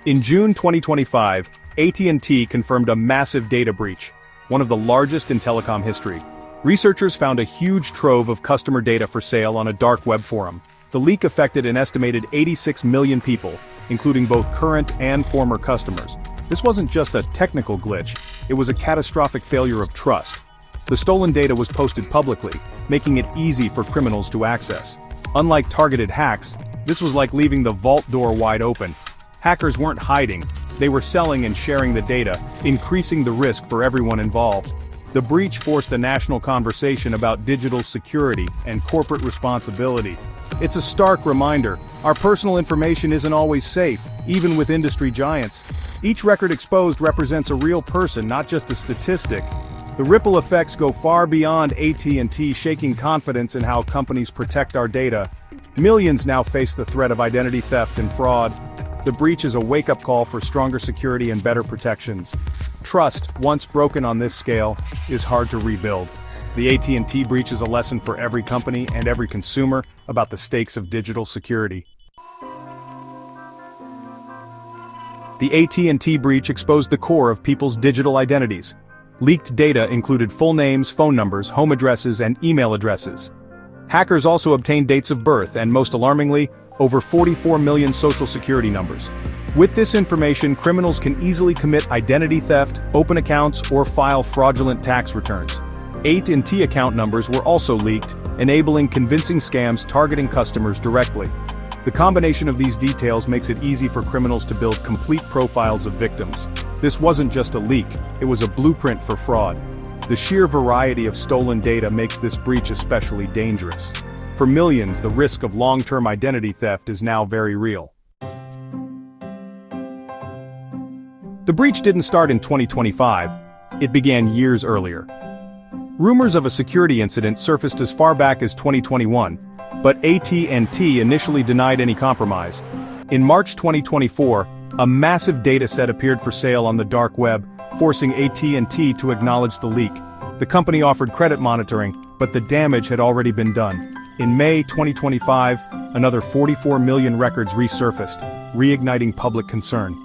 In June 2025, AT&T confirmed a massive data breach, one of the largest in telecom history. Researchers found a huge trove of customer data for sale on a dark web forum. The leak affected an estimated 86 million people, including both current and former customers. This wasn't just a technical glitch, it was a catastrophic failure of trust. The stolen data was posted publicly, making it easy for criminals to access. Unlike targeted hacks, this was like leaving the vault door wide open. Hackers weren't hiding, they were selling and sharing the data, increasing the risk for everyone involved. The breach forced a national conversation about digital security and corporate responsibility. It's a stark reminder, our personal information isn't always safe, even with industry giants. Each record exposed represents a real person, not just a statistic. The ripple effects go far beyond AT&T, shaking confidence in how companies protect our data. Millions now face the threat of identity theft and fraud. The breach is a wake-up call for stronger security and better protections. Trust, once broken on this scale, is hard to rebuild. The AT&T breach is a lesson for every company and every consumer about the stakes of digital security. The AT&T breach exposed the core of people's digital identities. Leaked data included full names, phone numbers, home addresses, and email addresses. Hackers also obtained dates of birth and, most alarmingly, over 44 million social security numbers. With this information, criminals can easily commit identity theft, open accounts, or file fraudulent tax returns. AT&T account numbers were also leaked, enabling convincing scams targeting customers directly. The combination of these details makes it easy for criminals to build complete profiles of victims. This wasn't just a leak, it was a blueprint for fraud. The sheer variety of stolen data makes this breach especially dangerous. For millions, the risk of long-term identity theft is now very real. The breach didn't start in 2025, it began years earlier. Rumors of a security incident surfaced as far back as 2021, but AT&T initially denied any compromise. In March 2024, a massive data set appeared for sale on the dark web, forcing AT&T to acknowledge the leak. The company offered credit monitoring, but the damage had already been done. In May 2025, another 44 million records resurfaced, reigniting public concern.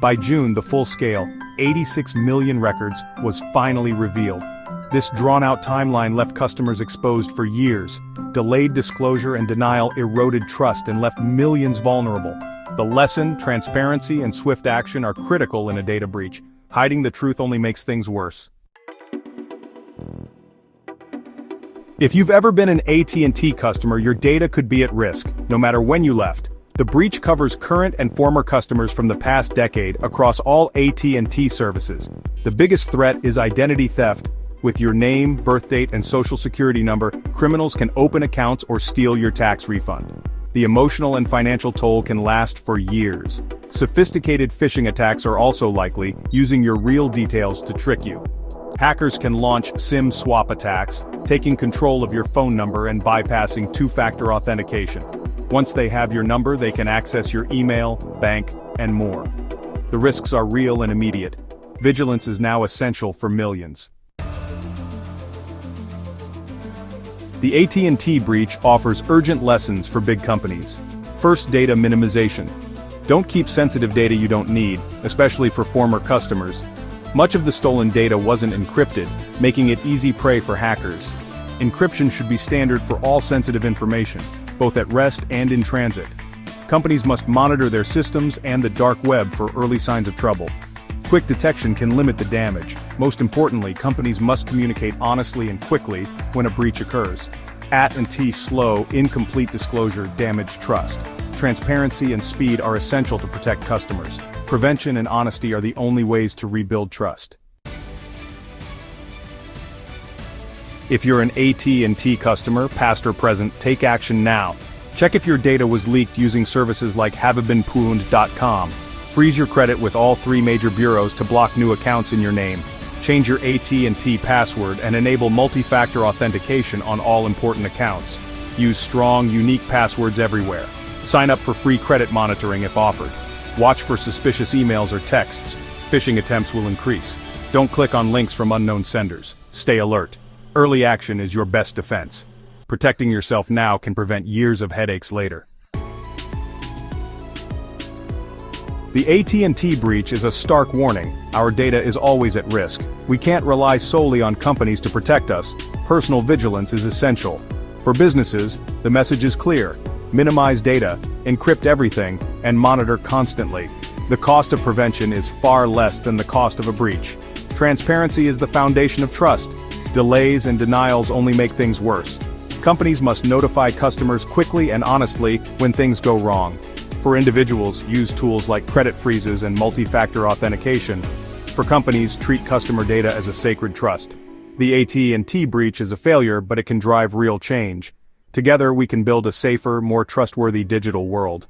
By June, the full-scale, 86 million records was finally revealed. This drawn-out timeline left customers exposed for years. Delayed disclosure and denial eroded trust and left millions vulnerable. The lesson, transparency, and swift action are critical in a data breach. Hiding the truth only makes things worse. If you've ever been an AT&T customer, your data could be at risk, no matter when you left. The breach covers current and former customers from the past decade across all AT&T services. The biggest threat is identity theft. With your name, birth date, and social security number, criminals can open accounts or steal your tax refund. The emotional and financial toll can last for years. Sophisticated phishing attacks are also likely, using your real details to trick you. Hackers can launch SIM swap attacks, taking control of your phone number and bypassing two-factor authentication. Once they have your number, they can access your email, bank, and more. The risks are real and immediate. Vigilance is now essential for millions. The AT&T breach offers urgent lessons for big companies. First, data minimization. Don't keep sensitive data you don't need, especially for former customers. Much of the stolen data wasn't encrypted, making it easy prey for hackers. Encryption should be standard for all sensitive information, both at rest and in transit. Companies must monitor their systems and the dark web for early signs of trouble. Quick detection can limit the damage. Most importantly, companies must communicate honestly and quickly when a breach occurs. AT&T's slow, incomplete disclosure damage trust. Transparency and speed are essential to protect customers. Prevention and honesty are the only ways to rebuild trust. If you're an AT&T customer, past or present, take action now. Check if your data was leaked using services like haveibeenpwned.com. Freeze your credit with all 3 major bureaus to block new accounts in your name. Change your AT&T password and enable multi-factor authentication on all important accounts. Use strong, unique passwords everywhere. Sign up for free credit monitoring if offered. Watch for suspicious emails or texts. Phishing attempts will increase. Don't click on links from unknown senders. Stay alert. Early action is your best defense. Protecting yourself now can prevent years of headaches later. The AT&T breach is a stark warning. Our data is always at risk. We can't rely solely on companies to protect us. Personal vigilance is essential. For businesses, the message is clear. Minimize data, encrypt everything, and monitor constantly. The cost of prevention is far less than the cost of a breach. Transparency is the foundation of trust. Delays and denials only make things worse. Companies must notify customers quickly and honestly when things go wrong. For individuals, use tools like credit freezes and multi-factor authentication. For companies, treat customer data as a sacred trust. The AT&T breach is a failure, but it can drive real change. Together we can build a safer, more trustworthy digital world.